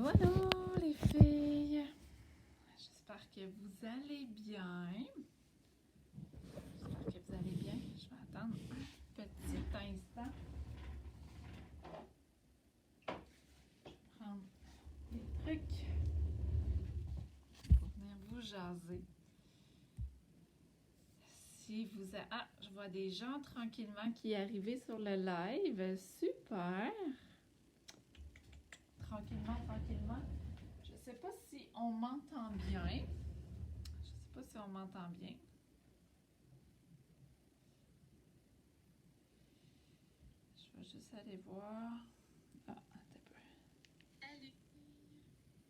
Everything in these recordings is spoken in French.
Allô, allô, les filles! J'espère que vous allez bien. J'espère que vous allez bien. Je vais attendre un petit instant. Je vais prendre des trucs pour venir vous jaser. Si vous a... Ah, je vois des gens tranquillement qui arrivent sur le live. Super! Tranquillement, tranquillement. Je sais pas si on m'entend bien. Je sais pas si on m'entend bien. Je vais juste aller voir. Ah, attends un peu. Allô.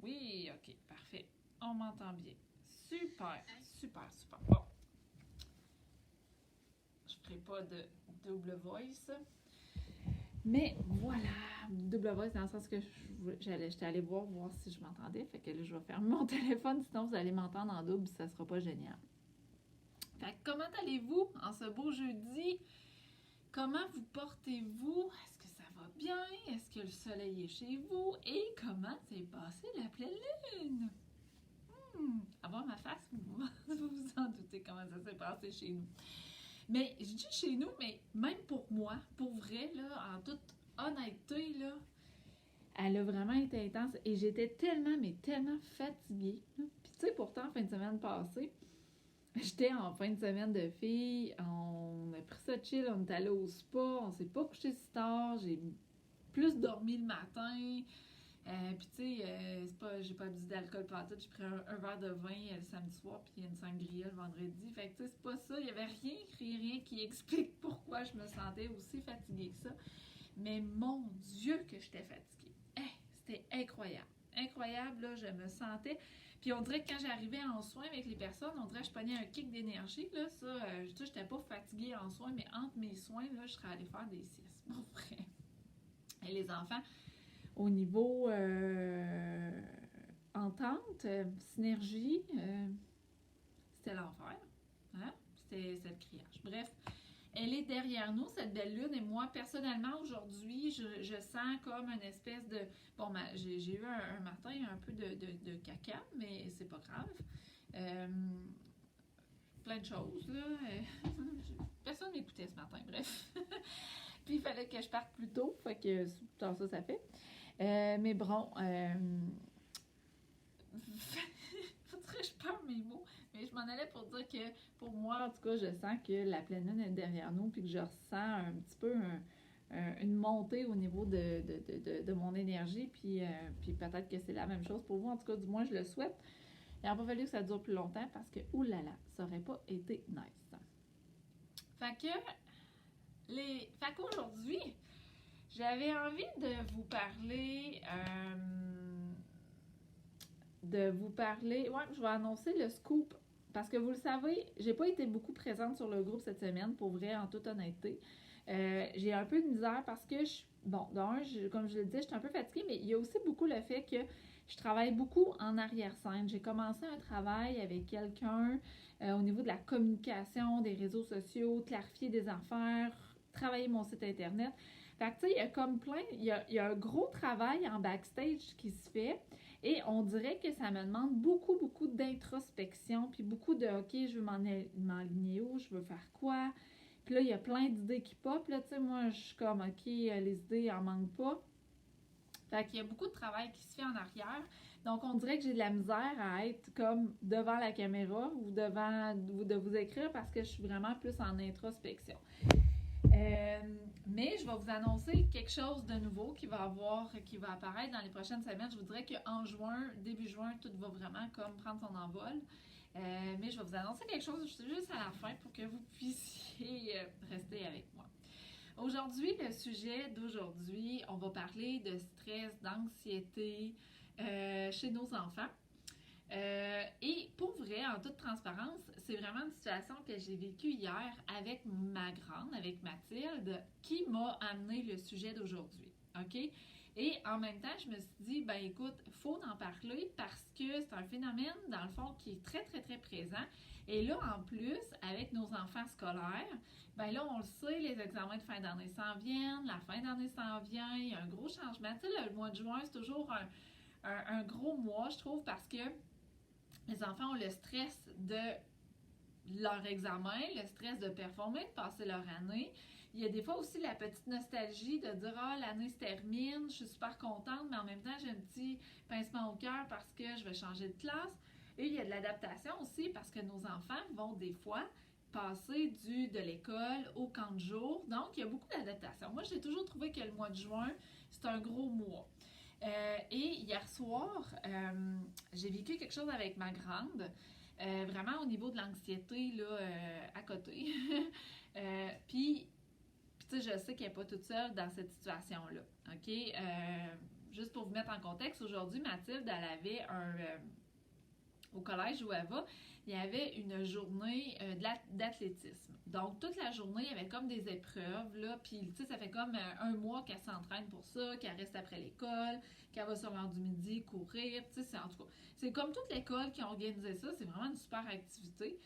Oui, ok, parfait. On m'entend bien. Super, super, super. Bon. Je ferai pas de double voice. Mais voilà, double voice dans le sens que j'étais allée voir si je m'entendais. Fait que là, je vais fermer mon téléphone, sinon vous allez m'entendre en double, ça sera pas génial. Fait que comment allez-vous en ce beau jeudi? Comment vous portez-vous? Est-ce que ça va bien? Est-ce que le soleil est chez vous? Et comment s'est passée la pleine lune? À voir ma face, vous vous en doutez comment ça s'est passé chez nous. Mais je dis chez nous, mais même pour moi, pour vrai, là, en toute honnêteté, là, elle a vraiment été intense et j'étais tellement, mais tellement fatiguée. Puis tu sais, pourtant, fin de semaine passée, j'étais en fin de semaine de filles, on a pris ça chill, on est allé au spa, on s'est pas couché si tard, j'ai plus dormi le matin. Puis tu sais, j'ai pas abusé d'alcool partout, j'ai pris un verre de vin le samedi soir, puis une sangria le vendredi. Fait que tu sais, c'est pas ça, il y avait rien qui explique pourquoi je me sentais aussi fatiguée que ça. Mais mon Dieu que j'étais fatiguée. C'était incroyable. Incroyable, là, je me sentais. Puis on dirait que quand j'arrivais en soins avec les personnes, on dirait que je prenais un kick d'énergie. Là, ça, j'étais pas fatiguée en soins, mais entre mes soins, là, je serais allée faire des siestes. Bon, vrai. Et les enfants, au niveau entente, synergie, c'était l'enfer. Hein? C'était le criage. Bref, elle est derrière nous, cette belle lune, et moi, personnellement, aujourd'hui, je sens comme une espèce de... Bon, j'ai eu un matin un peu de caca, mais c'est pas grave. Plein de choses, là. Personne m'écoutait ce matin, bref. Puis il fallait que je parte plus tôt, fait que tout ça fait. Mais bon, faudrait que je parle mes mots, mais je m'en allais pour dire que pour moi, en tout cas, je sens que la pleine lune est derrière nous, puis que je ressens un petit peu une montée au niveau de mon énergie, puis peut-être que c'est la même chose pour vous, en tout cas, du moins, je le souhaite. Il n'a pas fallu que ça dure plus longtemps parce que, oulala, ça aurait pas été nice. Fait qu'aujourd'hui, j'avais envie de vous parler. Ouais, je vais annoncer le scoop. Parce que vous le savez, j'ai pas été beaucoup présente sur le groupe cette semaine, pour vrai, en toute honnêteté. J'ai un peu de misère parce que, comme je le disais, je suis un peu fatiguée, mais il y a aussi beaucoup le fait que je travaille beaucoup en arrière-scène. J'ai commencé un travail avec quelqu'un au niveau de la communication, des réseaux sociaux, clarifier des affaires, travailler mon site internet. Fait que tu sais, il y a comme il y a un gros travail en backstage qui se fait et on dirait que ça me demande beaucoup d'introspection puis beaucoup de « OK, je veux m'enligner où, je veux faire quoi? » Puis là, il y a plein d'idées qui pop. Là, tu sais, moi, je suis comme « OK, les idées, en manquent pas. » Fait qu'il y a beaucoup de travail qui se fait en arrière. Donc, on dirait que j'ai de la misère à être comme devant la caméra ou de vous écrire parce que je suis vraiment plus en introspection. Mais je vais vous annoncer quelque chose de nouveau qui va apparaître dans les prochaines semaines. Je vous dirais qu'en juin, début juin, tout va vraiment comme prendre son envol. Mais je vais vous annoncer quelque chose juste à la fin pour que vous puissiez rester avec moi. Aujourd'hui, le sujet d'aujourd'hui, on va parler de stress, d'anxiété chez nos enfants. Et pour vrai, en toute transparence, c'est vraiment une situation que j'ai vécue hier avec ma grande, avec Mathilde, qui m'a amené le sujet d'aujourd'hui. OK? Et en même temps, je me suis dit, ben écoute, il faut en parler parce que c'est un phénomène, dans le fond, qui est très présent. Et là, en plus, avec nos enfants scolaires, ben là, on le sait, les examens de fin d'année s'en viennent, la fin d'année s'en vient, il y a un gros changement. Tu sais, le mois de juin, c'est toujours un gros mois, je trouve, parce que les enfants ont le stress de leur examen, le stress de performer, de passer leur année. Il y a des fois aussi la petite nostalgie de dire « Ah, l'année se termine, je suis super contente, mais en même temps, j'ai un petit pincement au cœur parce que je vais changer de classe. » Et il y a de l'adaptation aussi parce que nos enfants vont des fois passer de l'école au camp de jour. Donc, il y a beaucoup d'adaptation. Moi, j'ai toujours trouvé que le mois de juin, c'est un gros mois. Et hier soir, j'ai vécu quelque chose avec ma grande. Vraiment au niveau de l'anxiété, là, à côté. Puis, tu sais, je sais qu'elle n'est pas toute seule dans cette situation-là. OK? Juste pour vous mettre en contexte, aujourd'hui, Mathilde, elle avait au collège où elle va, il y avait une journée d'athlétisme. Donc, toute la journée, il y avait comme des épreuves, là, puis, tu sais, ça fait comme un mois qu'elle s'entraîne pour ça, qu'elle reste après l'école, qu'elle va sur l'heure du midi courir, tu sais, en tout cas, c'est comme toute l'école qui a organisé ça, c'est vraiment une super activité.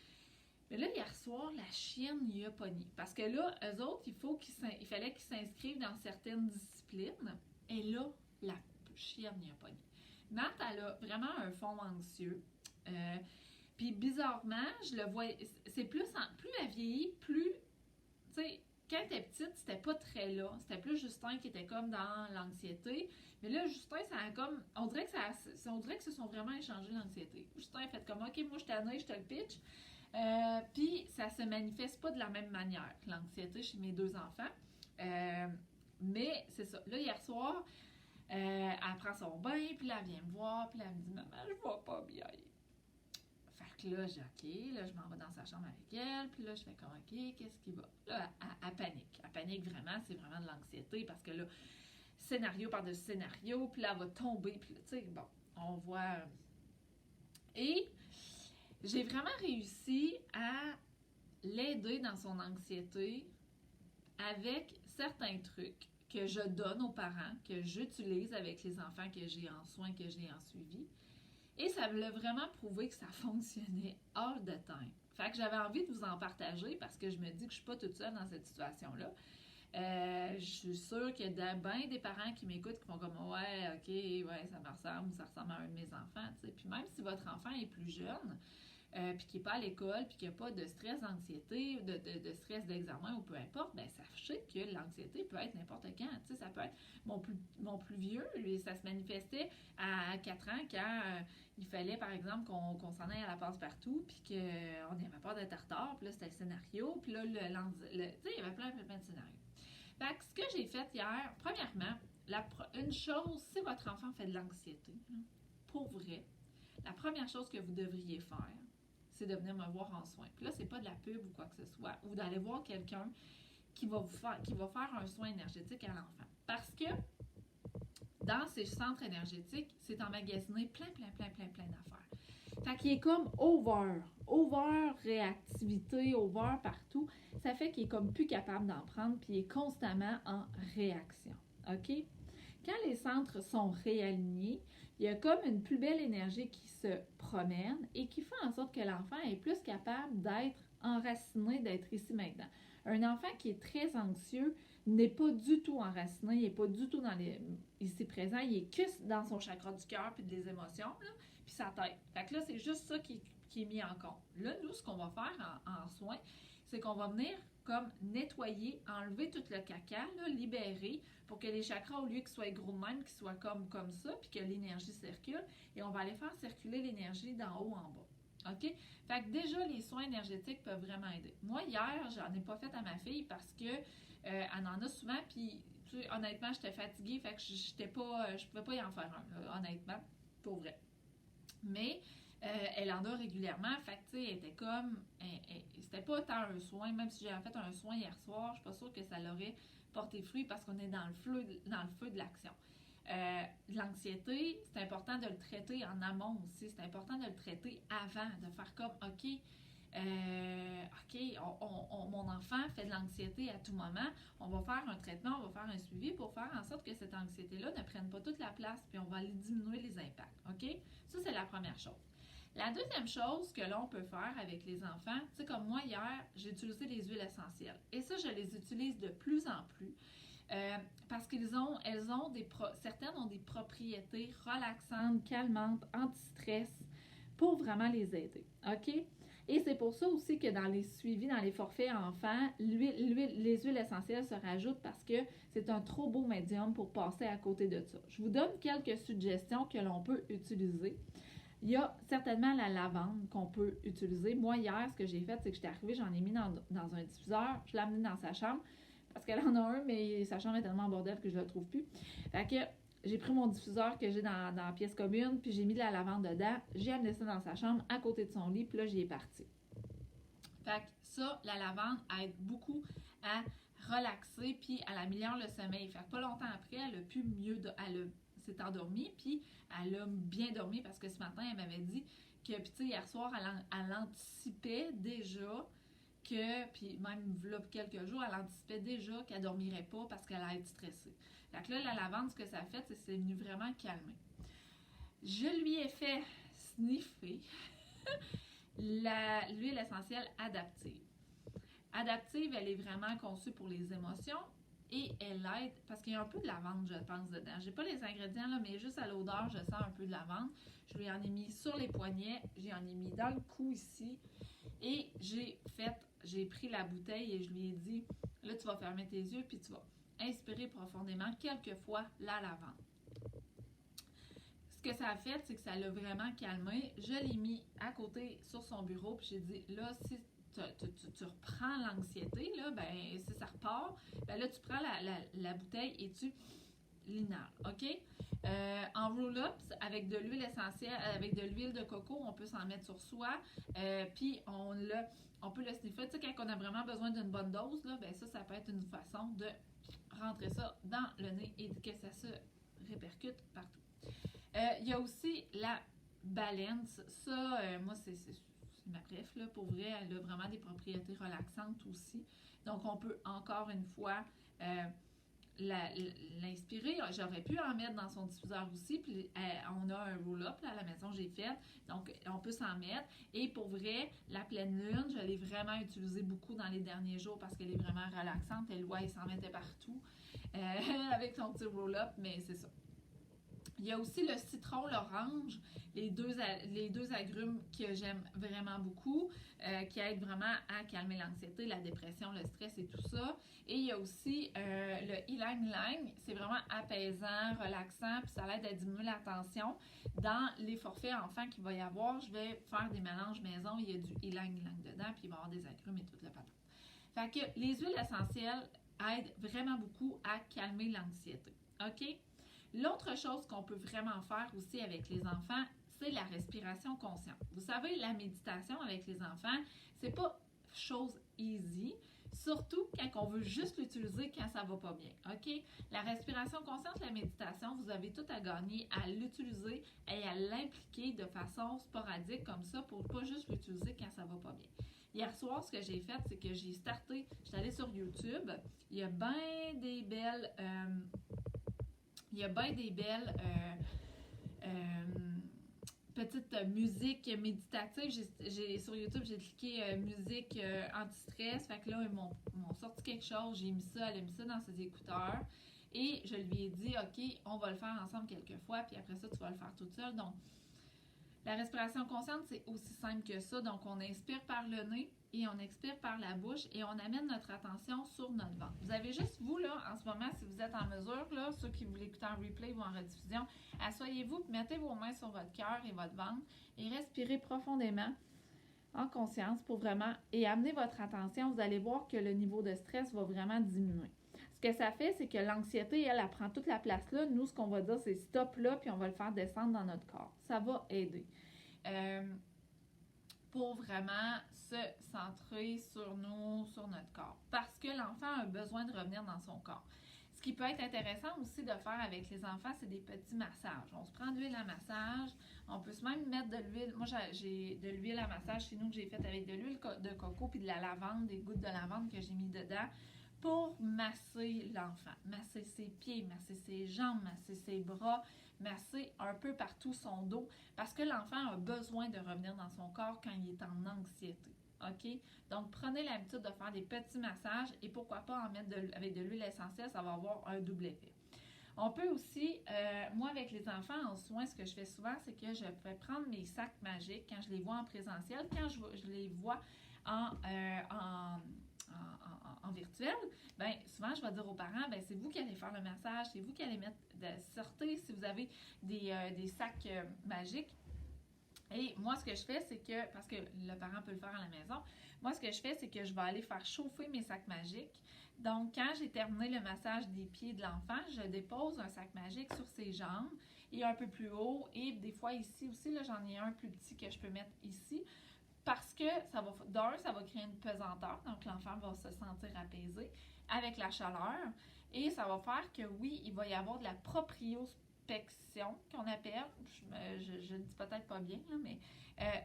Mais là, hier soir, la chienne y a pogné. Parce que là, eux autres, il fallait qu'ils s'inscrivent dans certaines disciplines. Et là, la chienne y a pogné. Matt, elle a vraiment un fond anxieux. Puis bizarrement, je le vois, c'est plus elle vieillit, plus, tu sais, quand elle était petite, c'était pas très là. C'était plus Justin qui était comme dans l'anxiété. Mais là, Justin, ça a comme, on dirait que se sont vraiment échangés l'anxiété. Justin a fait comme, OK, moi je t'annonce, je te le pitch. Puis ça se manifeste pas de la même manière, l'anxiété chez mes deux enfants. Mais c'est ça. Là, hier soir, elle prend son bain, puis là, elle vient me voir, puis là, elle me dit « Maman, je vais pas bien. » Fait que là, j'ai OK, là, je m'en vais dans sa chambre avec elle, puis là, je fais comme OK, qu'est-ce qui va? Là, elle panique. Elle panique vraiment, c'est vraiment de l'anxiété, parce que là, scénario par-dessus scénario, puis là, elle va tomber, puis là, tu sais, bon, on voit. Et j'ai vraiment réussi à l'aider dans son anxiété avec certains trucs que je donne aux parents, que j'utilise avec les enfants que j'ai en soins, que j'ai en suivi. Et ça me l'a vraiment prouvé que ça fonctionnait all the time. Fait que j'avais envie de vous en partager parce que je me dis que je suis pas toute seule dans cette situation-là. Je suis sûre qu'il y a bien des parents qui m'écoutent qui font comme « Ouais, OK, ouais, ça me ressemble ou ça ressemble à un de mes enfants. » Puis même si votre enfant est plus jeune, puis qui n'est pas à l'école, puis qui n'a pas de stress d'anxiété, de stress d'examen ou peu importe, ben sachez que l'anxiété peut être n'importe quand. Tu sais, ça peut être mon plus vieux, lui, ça se manifestait à 4 ans quand il fallait, par exemple, qu'on s'en aille à la passe-partout, puis qu'on n'avait pas d'être en retard, puis là, c'était le scénario, puis là, tu sais, il y avait plein de scénarios. Fait que ce que j'ai fait hier, premièrement, une chose, si votre enfant fait de l'anxiété, pour vrai, la première chose que vous devriez faire, c'est de venir me voir en soins. Puis là, c'est pas de la pub ou quoi que ce soit, ou d'aller voir quelqu'un qui va faire un soin énergétique à l'enfant. Parce que dans ces centres énergétiques, c'est emmagasiné plein d'affaires. Fait qu'il est comme over réactivité, over partout. Ça fait qu'il est comme plus capable d'en prendre, puis il est constamment en réaction. OK? Quand les centres sont réalignés, il y a comme une plus belle énergie qui se promène et qui fait en sorte que l'enfant est plus capable d'être enraciné, d'être ici maintenant. Un enfant qui est très anxieux n'est pas du tout enraciné, il n'est pas du tout ici présent, il est que dans son chakra du cœur puis des émotions, là, puis sa tête. Fait que là, c'est juste ça qui est mis en compte. Là, nous, ce qu'on va faire en soins, c'est qu'on va venir comme nettoyer, enlever tout le caca, là, libérer, pour que les chakras, au lieu qu'ils soient gros de même, qu'ils soient comme ça, puis que l'énergie circule, et on va aller faire circuler l'énergie d'en haut en bas. OK? Fait que déjà, les soins énergétiques peuvent vraiment aider. Moi, hier, j'en ai pas fait à ma fille parce que elle en a souvent, puis honnêtement, j'étais fatiguée, fait que je pouvais pas y en faire un, là, honnêtement, pour vrai. Mais elle en a régulièrement, fait que tu sais, elle était comme, c'était pas tant un soin, même si j'avais fait un soin hier soir, je suis pas sûre que ça l'aurait porté fruit parce qu'on est dans le feu de l'action. L'anxiété, c'est important de le traiter en amont aussi, c'est important de le traiter avant, de faire comme, OK, mon enfant fait de l'anxiété à tout moment, on va faire un traitement, on va faire un suivi pour faire en sorte que cette anxiété-là ne prenne pas toute la place, puis on va aller diminuer les impacts, OK? Ça, c'est la première chose. La deuxième chose que l'on peut faire avec les enfants, tu sais, comme moi hier, j'ai utilisé les huiles essentielles. Et ça, je les utilise de plus en plus parce certaines ont des propriétés relaxantes, calmantes, anti-stress pour vraiment les aider. OK? Et c'est pour ça aussi que dans les suivis, dans les forfaits enfants, les huiles essentielles se rajoutent parce que c'est un trop beau médium pour passer à côté de ça. Je vous donne quelques suggestions que l'on peut utiliser. Il y a certainement la lavande qu'on peut utiliser. Moi, hier, ce que j'ai fait, c'est que j'étais arrivée, j'en ai mis dans un diffuseur, je l'ai amené dans sa chambre parce qu'elle en a un, mais sa chambre est tellement en bordel que je ne le trouve plus. Fait que j'ai pris mon diffuseur que j'ai dans la pièce commune, puis j'ai mis de la lavande dedans. J'ai amené ça dans sa chambre, à côté de son lit, puis là, j'y ai parti. Fait que ça, la lavande aide beaucoup à relaxer, puis elle améliore le sommeil. Fait que pas longtemps après, elle a pu mieux, elle s'est endormie, puis elle a bien dormi parce que ce matin, elle m'avait dit que, puis tu sais, hier soir, elle anticipait déjà que, puis même là, quelques jours, elle anticipait déjà qu'elle dormirait pas parce qu'elle allait être stressée. Fait que là, la lavande, ce que ça a fait, c'est que c'est venu vraiment calmer. Je lui ai fait sniffer l'huile essentielle adaptive. Adaptive, elle est vraiment conçue pour les émotions et elle aide, parce qu'il y a un peu de lavande, je pense, dedans. J'ai pas les ingrédients, là, mais juste à l'odeur, je sens un peu de lavande. Je lui en ai mis sur les poignets, j'en ai mis dans le cou ici et j'ai pris la bouteille et je lui ai dit, là, tu vas fermer tes yeux puis tu vas inspirer profondément quelques fois la lavande. Ce que ça a fait, c'est que ça l'a vraiment calmé. Je l'ai mis à côté sur son bureau puis j'ai dit, là, si tu reprends l'anxiété, là, ben, si ça repart, ben là, tu prends la bouteille et tu l'inhales, OK? En roll-ups, avec de l'huile essentielle, avec de l'huile de coco, on peut s'en mettre sur soi, puis on peut le sniffer. Tu sais, quand on a vraiment besoin d'une bonne dose, là, ben ça peut être une façon de rentrer ça dans le nez et que ça se répercute partout. Il y a aussi la balance. Ça, moi, c'est ma préf, là, pour vrai, elle a vraiment des propriétés relaxantes aussi. Donc, on peut encore une fois l'inspirer. J'aurais pu en mettre dans son diffuseur aussi. Puis, on a un roll-up là, à la maison, j'ai fait. Donc, on peut s'en mettre. Et pour vrai, la pleine lune, je l'ai vraiment utilisée beaucoup dans les derniers jours parce qu'elle est vraiment relaxante. Elle s'en mettait partout avec son petit roll-up, mais c'est ça. Il y a aussi le citron, l'orange, les deux agrumes que j'aime vraiment beaucoup, qui aident vraiment à calmer l'anxiété, la dépression, le stress et tout ça. Et il y a aussi le ylang-ylang, c'est vraiment apaisant, relaxant, puis ça aide à diminuer la tension. Dans les forfaits enfants qu'il va y avoir, je vais faire des mélanges maison, il y a du ylang-ylang dedans, puis il va y avoir des agrumes et tout le patin. Fait que les huiles essentielles aident vraiment beaucoup à calmer l'anxiété. OK? L'autre chose qu'on peut vraiment faire aussi avec les enfants, c'est la respiration consciente. Vous savez, la méditation avec les enfants, c'est pas chose easy, surtout quand on veut juste l'utiliser quand ça va pas bien, OK? La respiration consciente, la méditation, vous avez tout à gagner à l'utiliser et à l'impliquer de façon sporadique comme ça pour pas juste l'utiliser quand ça va pas bien. Hier soir, ce que j'ai fait, c'est que j'ai starté, j'étais allée sur YouTube, il y a bien des belles... petites musiques méditatives. Sur YouTube, j'ai cliqué musique anti-stress. Fait que là, ils m'ont sorti quelque chose. J'ai mis ça, elle a mis ça dans ses écouteurs. Et je lui ai dit, OK, on va le faire ensemble quelques fois. Puis après ça, tu vas le faire toute seule. Donc, la respiration consciente, c'est aussi simple que ça. Donc, on inspire par le nez et on expire par la bouche et on amène notre attention sur notre ventre. Vous avez juste, vous, là, en ce moment, si vous êtes en mesure, là, ceux qui vous l'écoutent en replay ou en rediffusion, asseyez-vous, mettez vos mains sur votre cœur et votre ventre et respirez profondément en conscience pour vraiment, et amener votre attention. Vous allez voir que le niveau de stress va vraiment diminuer. Ce que ça fait, c'est que l'anxiété, elle prend toute la place là. Nous, ce qu'on va dire, c'est stop là, puis on va le faire descendre dans notre corps. Ça va aider. Pour vraiment se centrer sur nous, sur notre corps. Parce que l'enfant a besoin de revenir dans son corps. Ce qui peut être intéressant aussi de faire avec les enfants, c'est des petits massages. On se prend de l'huile à massage. On peut même mettre de l'huile. Moi, j'ai de l'huile à massage chez nous que j'ai faite avec de l'huile de coco puis de la lavande, des gouttes de lavande que j'ai mis dedans pour masser l'enfant. Masser ses pieds, masser ses jambes, masser ses bras, masser un peu partout son dos parce que l'enfant a besoin de revenir dans son corps quand il est en anxiété. OK? Donc, prenez l'habitude de faire des petits massages et pourquoi pas en mettre avec de l'huile essentielle, ça va avoir un double effet. On peut aussi, moi avec les enfants en soins, ce que je fais souvent, c'est que je vais prendre mes sacs magiques quand je les vois en présentiel, quand je les vois en virtuel, bien souvent je vais dire aux parents, bien c'est vous qui allez faire le massage, c'est vous qui allez sortir si vous avez des sacs magiques. Et moi, ce que je fais, c'est que, parce que le parent peut le faire à la maison, moi, ce que je fais, c'est que je vais aller faire chauffer mes sacs magiques. Donc, quand j'ai terminé le massage des pieds de l'enfant, je dépose un sac magique sur ses jambes et un peu plus haut. Et des fois, ici aussi, là, j'en ai un plus petit que je peux mettre ici. Parce que ça va créer une pesanteur. Donc, l'enfant va se sentir apaisé avec la chaleur. Et ça va faire que, oui, il va y avoir de la proprioception qu'on appelle. Je le dis peut-être pas bien, là, mais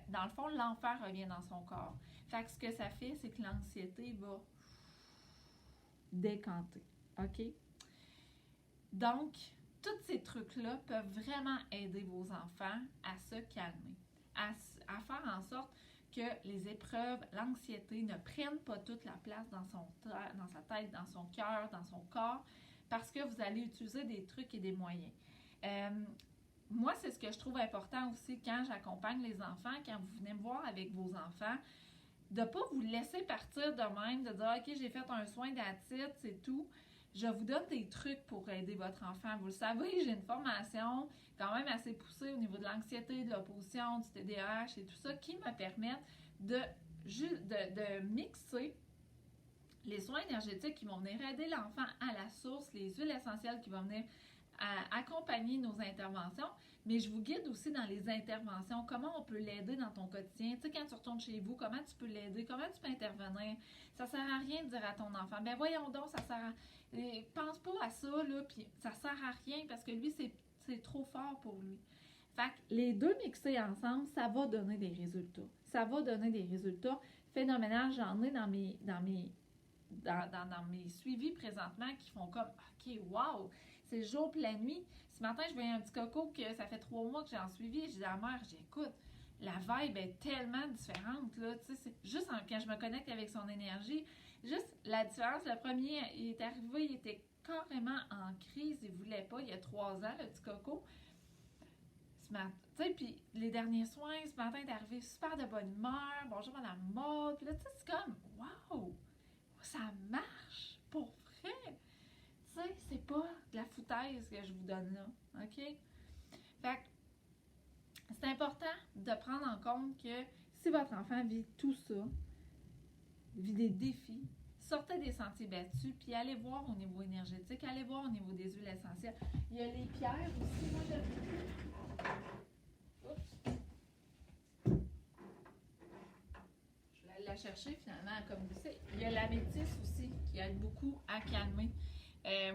dans le fond, l'enfant revient dans son corps. Fait que ce que ça fait, c'est que l'anxiété va décanter. OK? Donc, tous ces trucs-là peuvent vraiment aider vos enfants à se calmer, à faire en sorte que les épreuves, l'anxiété ne prennent pas toute la place dans sa tête, dans son cœur, dans son corps, parce que vous allez utiliser des trucs et des moyens. Moi, c'est ce que je trouve important aussi quand j'accompagne les enfants, quand vous venez me voir avec vos enfants, de ne pas vous laisser partir de même, de dire « OK, j'ai fait un soin d'attitude, c'est tout ». Je vous donne des trucs pour aider votre enfant. Vous le savez, j'ai une formation quand même assez poussée au niveau de l'anxiété, de l'opposition, du TDAH et tout ça qui me permettent de mixer les soins énergétiques qui vont venir aider l'enfant à la source, les huiles essentielles qui vont venir accompagner nos interventions, mais je vous guide aussi dans les interventions, comment on peut l'aider dans ton quotidien. Tu sais, quand tu retournes chez vous, comment tu peux l'aider, comment tu peux intervenir. Ça sert à rien de dire à ton enfant, ben voyons donc, ça sert à... pense pas à ça, là, puis ça sert à rien parce que lui, c'est trop fort pour lui. Fait que les deux mixés ensemble, ça va donner des résultats. Ça va donner des résultats phénoménales. J'en ai dans mes suivis présentement qui font comme « OK, wow! » C'est le jour puis la nuit. Ce matin, je voyais un petit coco que ça fait 3 mois que j'ai en suivi. Je dis à la mère, écoute, la vibe est tellement différente, là. Tu sais, c'est juste quand je me connecte avec son énergie, juste la différence. Le premier, il est arrivé, il était carrément en crise, il voulait pas, il y a 3 ans, le petit coco. Tu sais, puis les derniers soins, ce matin, il est arrivé super de bonne humeur. Bonjour, Madame Maud. Puis là, tu sais, c'est comme, wow! Ça marche, pour vrai. Tu sais, c'est pas de la foutaise que je vous donne là, OK? Fait que c'est important de prendre en compte que si votre enfant vit tout ça, vit des défis, sortez des sentiers battus, puis allez voir au niveau énergétique, allez voir au niveau des huiles essentielles. Il y a les pierres aussi, moi j'aime beaucoup. Oups! La chercher finalement comme vous savez. Il y a l'améthyste aussi qui aide beaucoup à calmer.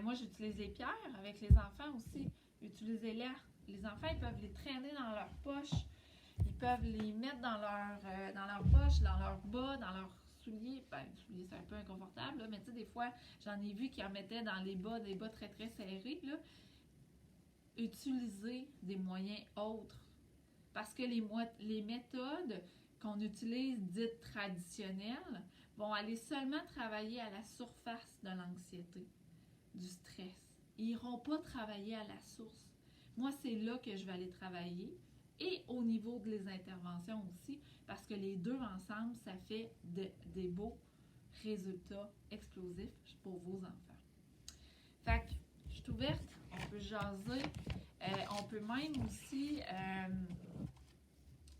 Moi j'utilise les pierres avec les enfants aussi. Utilisez-les. Les enfants ils peuvent les traîner dans leur poche. Ils peuvent les mettre dans leur poche, dans leur bas, dans leurs souliers. Ben, les souliers c'est un peu inconfortable, là, mais tu sais des fois j'en ai vu qui en mettaient dans les bas, des bas très très serrés. Là. Utilisez des moyens autres. Parce que les méthodes qu'on utilise dites traditionnelles vont aller seulement travailler à la surface de l'anxiété, du stress. Ils n'iront pas travailler à la source. Moi, c'est là que je vais aller travailler et au niveau des interventions aussi, parce que les deux ensemble, ça fait des beaux résultats explosifs pour vos enfants. Fait que je suis ouverte, on peut jaser, on peut même aussi...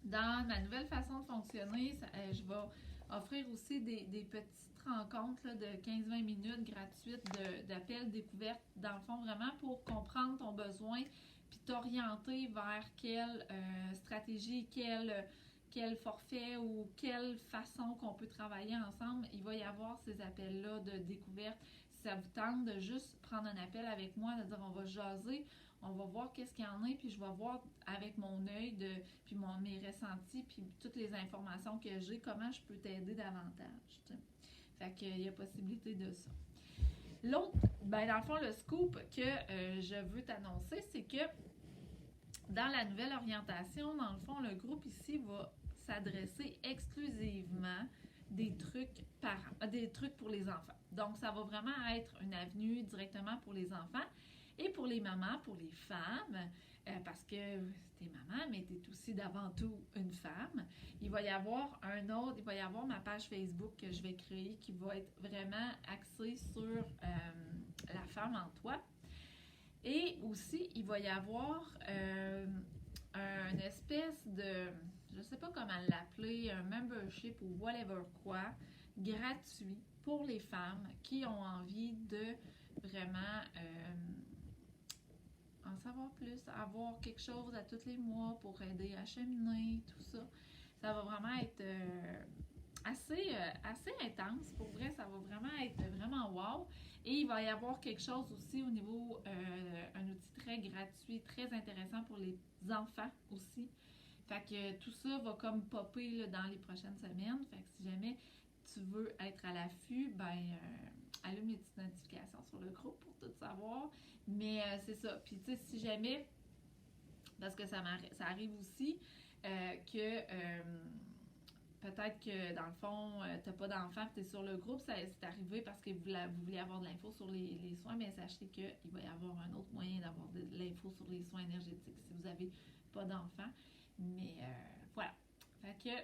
dans ma nouvelle façon de fonctionner, je vais offrir aussi des petites rencontres là, de 15-20 minutes gratuites d'appels découvertes, dans le fond, vraiment pour comprendre ton besoin puis t'orienter vers quelle stratégie, quel forfait ou quelle façon qu'on peut travailler ensemble. Il va y avoir ces appels-là de découverte. Si ça vous tente de juste prendre un appel avec moi, de dire on va jaser, on va voir qu'est-ce qu'il y en a, puis je vais voir avec mon œil, puis mes ressentis, puis toutes les informations que j'ai, comment je peux t'aider davantage. T'sais. Fait qu'il y a possibilité de ça. L'autre, ben dans le fond, le scoop que je veux t'annoncer, c'est que dans la nouvelle orientation, dans le fond, le groupe ici va s'adresser exclusivement des trucs des trucs pour les enfants. Donc, ça va vraiment être une avenue directement pour les enfants et pour les mamans, pour les femmes, parce que t'es maman, mais t'es aussi d'avant tout une femme. Il va y avoir ma page Facebook que je vais créer qui va être vraiment axée sur la femme en toi. Et aussi, il va y avoir une espèce de, je sais pas comment l'appeler, un membership ou whatever quoi, gratuit pour les femmes qui ont envie de vraiment en savoir plus, avoir quelque chose à tous les mois pour aider à cheminer, tout ça. Ça va vraiment être assez intense. Pour vrai, ça va vraiment être vraiment wow. Et il va y avoir quelque chose aussi au niveau, un outil très gratuit, très intéressant pour les enfants aussi. Fait que tout ça va comme popper là, dans les prochaines semaines. Fait que si jamais tu veux être à l'affût, allume les petites notifications sur le groupe pour tout savoir. Mais c'est ça. Puis tu sais, si jamais, parce que ça arrive aussi, que peut-être que dans le fond, t'as pas d'enfant et t'es sur le groupe, c'est arrivé parce que vous voulez avoir de l'info sur les soins, mais sachez qu'il va y avoir un autre moyen d'avoir de l'info sur les soins énergétiques si vous n'avez pas d'enfant. Mais voilà. Fait que,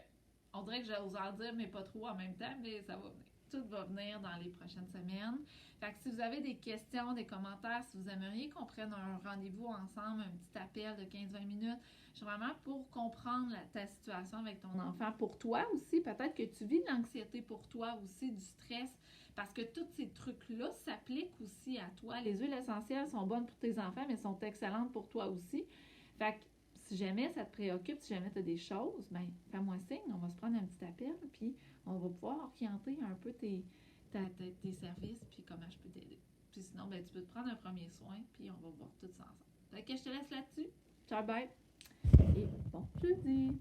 on dirait que j'ose en dire, mais pas trop en même temps, mais ça va venir. Tout va venir dans les prochaines semaines. Fait que si vous avez des questions, des commentaires, si vous aimeriez qu'on prenne un rendez-vous ensemble, un petit appel de 15-20 minutes, je suis vraiment pour comprendre ta situation avec ton enfant. Pour toi aussi, peut-être que tu vis de l'anxiété pour toi aussi, du stress, parce que tous ces trucs-là s'appliquent aussi à toi. Les huiles essentielles sont bonnes pour tes enfants, mais sont excellentes pour toi aussi. Fait que si jamais ça te préoccupe, si jamais tu as des choses, fais-moi signe, on va se prendre un petit appel, puis on va pouvoir orienter un peu tes services, puis comment je peux t'aider. Puis sinon, tu peux te prendre un premier soin, puis on va voir tout ça ensemble. Fait que je te laisse là-dessus. Ciao, bye! Et bon jeudi!